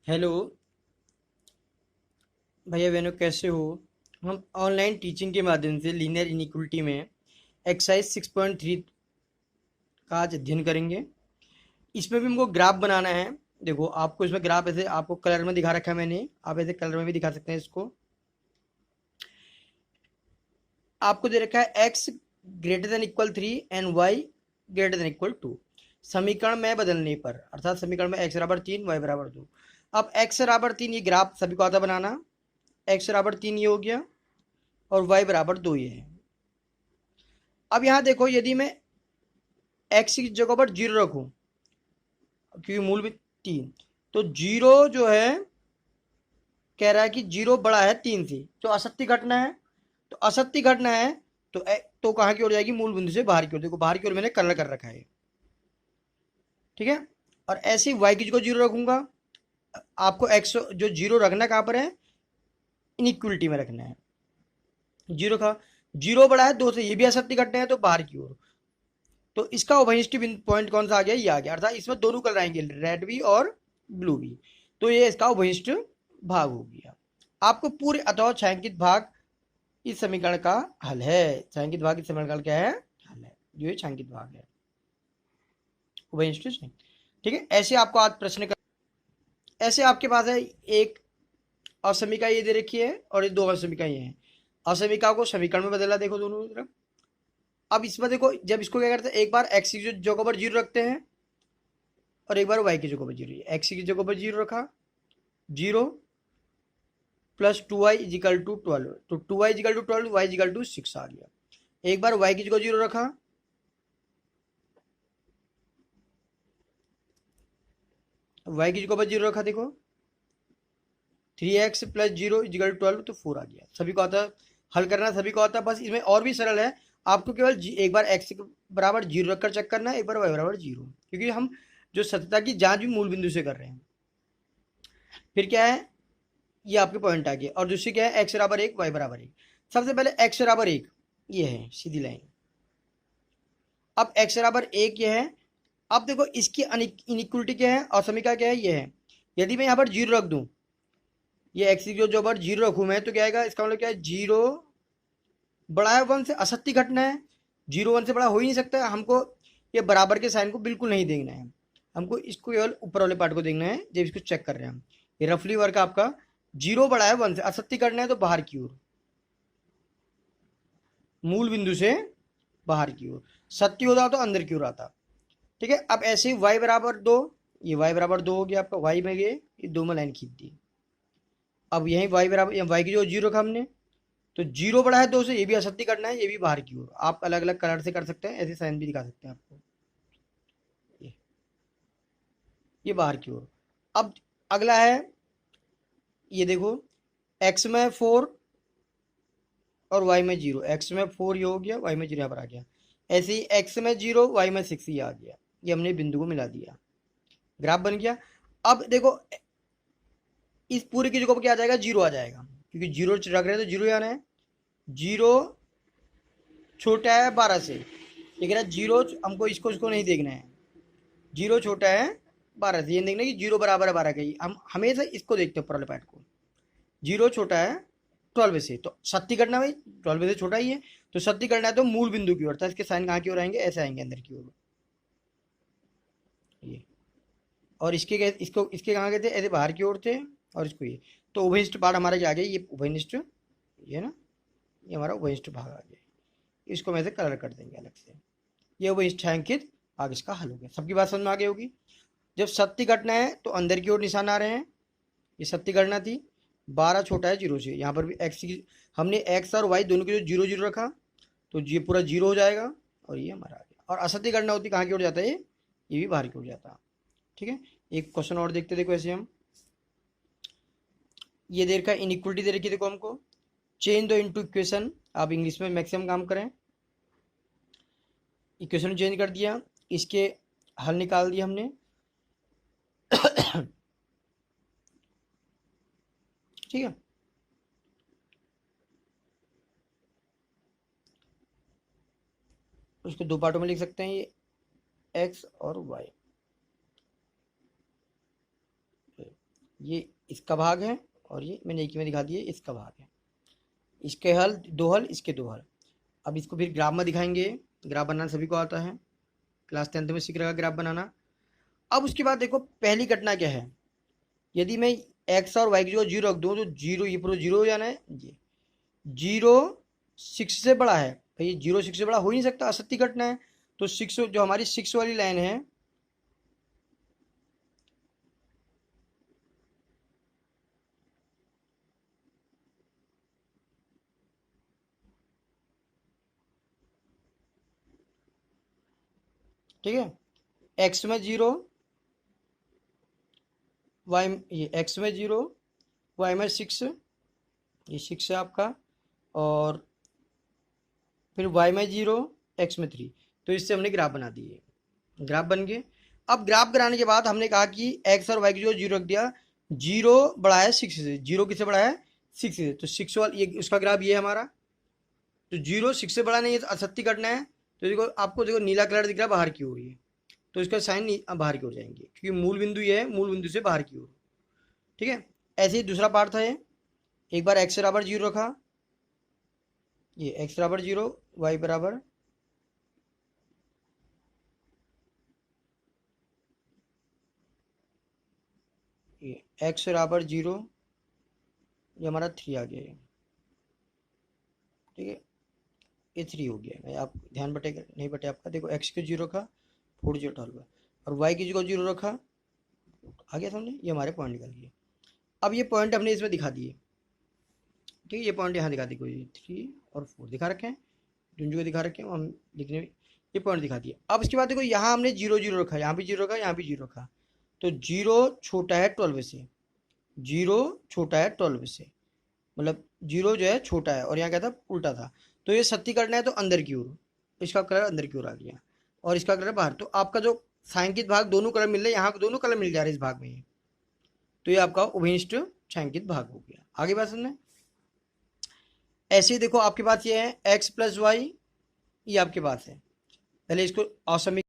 Hello भैया बहनों, कैसे हो। हम ऑनलाइन टीचिंग के माध्यम से लीनियर इनिक्वलिटी में एक्सरसाइज 6.3 का आज अध्ययन करेंगे। इसमें भी हमको ग्राफ बनाना है। देखो, आपको इसमें ग्राफ ऐसे आपको कलर में दिखा रखा है मैंने, आप ऐसे कलर में भी दिखा सकते हैं इसको। आपको दे रखा है X greater than equal 3 and Y greater than equal 2। समीकरण में बदलने पर, अर्थात समीकरण में एक्स बराबर 3 वाई बराबर 2। अब एक्स बराबर 3 ये ग्राफ सभी को आता बनाना। एक्स बराबर 3 ये हो गया और वाई बराबर 2 ये है। अब यहाँ देखो, यदि मैं एक्स की जगह पर जीरो रखूं, क्योंकि मूल भी 3, तो जीरो जो है कह रहा है कि जीरो बड़ा है 3 से, तो असत्य घटना है। तो असत्य घटना है तो कहाँ की ओर जाएगी? मूल बिंदु से बाहर की ओर। देखो, बाहर की ओर मैंने कलर कर रखा है, ठीक है। और ऐसे ही वाई की जगह जीरो रखूंगा। आपको एक्स जो जीरो रखना कहाँ पर है? इनइक्वलिटी में रखना है। जीरो का जीरो बड़ा है 2 से, ये भी असत्य घटना है, तो बाहर की ओर। तो इसका उभयनिष्ठ पॉइंट कौन सा आ गया? ये आ गया, अर्थात इसमें दोनों कलर आएंगे, रेड भी और ब्लू भी। तो ये इसका उभयनिष्ठ भाग हो गया। आपको पूरे अथवा छायांकित भाग इस समीकरण का हल है। छायांकित भाग इस समीकरण का क्या है? हल है। जो ये छायांकित भाग है उभयनिष्ठ, ठीक है। ऐसे आपको आज प्रश्न कर, ऐसे आपके पास है एक असमिका ये दे रखी है और ये दो असमिका ये है। असमिका को समीकरण में बदला, देखो दोनों तरफ। अब इसमें देखो, जब इसको क्या करते हैं, एक बार एक्स की जगह पर जीरो रखते हैं और एक बार वाई की जगह पर जीरो। एक्स की जगह पर जीरो रखा, zero plus 2y equal to 12, तो 2y equal to 12, Y equal to 6 आ गया। एक बार वाई की जगह जीरो रखा, वाई की जगह पर जीरो रखा, देखो 3x plus zero is equal to 12, तो 4 आ गया। सभी को आता है हल करना, सभी को आता है। बस इसमें और भी सरल है। आपको केवल एक बार x बराबर जीरो रखकर चेक करना है, एक बार y बराबर जीरो, क्योंकि हम जो सत्यता की जांच भी मूल बिंदु से कर रहे हैं। फिर क्या है? ये आपके पॉइंट आ गए। और दूसरी क्या है? एक्स बराबर एक, वाई बराबर एक। सबसे पहले एक्स बराबर एक, ये है सीधी लाइन। अब एक्स बराबर एक ये है। अब देखो, इसकी इनिक्वलिटी क्या है और समीकरण क्या है? ये है। यदि मैं यहाँ पर जीरो रख दूं, ये एक्स की जो पर जीरो रखूं मैं, तो क्या आएगा? इसका मतलब क्या है? जीरो बड़ा है वन से, असत्य घटना है। जीरो वन से बड़ा हो ही नहीं सकता। हमको ये बराबर के साइन को बिल्कुल नहीं देखना है, हमको इसको केवल ऊपर वाले पार्ट को देखना है जब इसको चेक कर रहे हैं हम। ये रफली वर्क आपका, जीरो बड़ा है वन से, असत्य करना है तो बाहर की ओर, मूल बिंदु से बाहर की ओर। सत्य होता तो अंदर की ओर आता, ठीक है। अब ऐसे ही y बराबर दो, ये y बराबर दो हो गया आपका। y में गए, ये दो में लाइन खींच दी। अब यही y बराबर, y की जो जीरो का हमने, तो जीरो बड़ा है दो से, ये भी असत्य करना है, ये भी बाहर की ओर। आप अलग अलग कलर से कर सकते हैं, ऐसे साइन भी दिखा सकते हैं आपको। ये बाहर की ओर। अब अगला है, ये देखो, x में 4 और y में जीरो। x में 4 ये हो गया, y में जीरो यहाँ पर आ गया। ऐसे ही x में जीरो, y में 6 ये आ गया। ये हमने बिंदु को मिला दिया, ग्राफ बन गया। अब देखो, इस पूरे की जगह पर क्या आ जाएगा? जीरो आ जाएगा, क्योंकि जीरो रख रहे हैं तो जीरो ही आना है। जीरो छोटा है 12 से, लेकिन जीरो हमको इसको इसको नहीं देखना है। जीरो छोटा है 12 से, ये देखना है कि जीरो बराबर है 12 का ही। हम हमेशा इसको देखते हैं, ऊपर वाले पार्ट को। जीरो छोटा है 12 से, तो सत्य करना भाई, 12 से छोटा ही है, तो सत्य करना है तो मूल बिंदु की ओर था। इसके साइन कहाँ की ओर आएंगे? ऐसे आएंगे, अंदर की ओर। ये और इसको इसके कहाँ गए थे? ऐसे बाहर की ओर थे। और इसको ये, तो उभयनिष्ठ पार्ट हमारा क्या आ गया? ये उभयनिष्ठ, ये ना, ये हमारा उभयनिष्ठ भाग आ गया। इसको मैं से कलर कर देंगे अलग से। ये उभयनिष्ठ छायांकित भाग इसका हल हो गया। सबकी बात समझ में आ गई होगी। जब सत्य घटना है तो अंदर की ओर निशान आ रहे हैं। ये सत्य गणना थी। 12 छोटा है जीरो से, यहाँ पर भी एक्स की, हमने एक्स और वाई दोनों के जो जीरो जीरो रखा, तो ये पूरा जीरो हो जाएगा और ये हमारा आ गया। और असत्य गणना होती कहाँ की ओर जाता है? ये भी बाहर की ओर जाता है, ठीक है। एक क्वेश्चन और देखते, देखो ऐसे हम, ये देर का इनइक्वलिटी दे रखी है, देखो हमको। चेंज दो इनटू इक्वेशन, आप इंग्लिश में मैक्सिमम काम करें। इक्वेशन चेंज कर दिया, इसके हल निकाल दिया हमने। ठीक है। उसको दो पार्टों में लिख सकते हैं, ये एक्स और वाई। ये इसका भाग है और ये मैंने एक में दिखा दिया इसका भाग है। इसके हल 2 हल, इसके 2 हल। अब इसको फिर ग्राफ में दिखाएंगे। ग्राफ बनाना सभी को आता है, क्लास 10th में सीख रहेगा ग्राफ बनाना। अब उसके बाद देखो पहली घटना क्या है, यदि मैं एक्स और वाई की जगह 0 रख दूँ तो 0 ये पूरा 0 हो जाना है। ये 0 6 से बड़ा है भाई, 0 6 से बड़ा हो ही नहीं सकता, असत्य घटना है। तो 6 जो हमारी 6 वाली लाइन है, ठीक है, एक्स में 0, वाई ये एक्स में 0, वाई में 6, ये 6 है आपका, और फिर वाई में 0, एक्स में 3। तो इससे हमने ग्राफ बना दिए, ग्राफ बन गए। अब ग्राफ बनाने के बाद हमने कहा कि एक्स और वाई की जो 0 रख दिया, 0 बड़ा है 6 से, 0 किससे बड़ा है 6 से, तो 6 वाला ये उसका ग्राफ ये है हमारा। तो 0 6 से बड़ा नहीं है तो असत्य घटना है। तो देखो आपको देखो नीला कलर दिख रहा है बाहर की ओर, ये तो इसका साइन बाहर की ओर जाएंगे क्योंकि मूल बिंदु ये है, मूल बिंदु से बाहर की ओर। ठीक है, ऐसे ही दूसरा पार्ट था ये। एक बार एक्स बराबर 0 रखा, ये एक्स बराबर 0, वाई बराबर ये एक्स बराबर 0, ये हमारा 3 आ गया। ठीक है, ये 3 हो गया। मैं आप ध्यान बटेगा नहीं बटे आपका, देखो एक्स को 0 रखा 4 0 12, और वाई की जगह 0 रखा, आ गया समझे, ये हमारे पॉइंट निकल गए। अब ये पॉइंट हमने इसमें दिखा दिए। ठीक है, ये पॉइंट यहाँ दिखा दी, कोई 3 और 4 दिखा रखे हैं, जिन जगह दिखा रखे हैं हम लिखने में ये पॉइंट दिखा दिए। अब इसके बाद देखो यहाँ हमने 0 0 रखा, यहाँ भी 0 रखा, यहाँ भी 0 रखा, तो 0 छोटा है 12 से, 0 छोटा है 12 से, मतलब 0 जो है छोटा है, और यहाँ क्या था उल्टा था। तो ये सत्य करना है तो अंदर की ओर, इसका कलर अंदर की ओर आ गया और इसका कलर बाहर। तो आपका जो छायांकित भाग दोनों कलर मिल रहे हैं, यहाँ दोनों कलर मिल जा रहे हैं इस भाग में, तो ये आपका उभयनिष्ठ छायांकित भाग हो गया। आगे बात सुनना, ऐसे ही देखो आपके पास ये है x प्लस वाई, ये आपके पास है। पहले इसको असमीकरण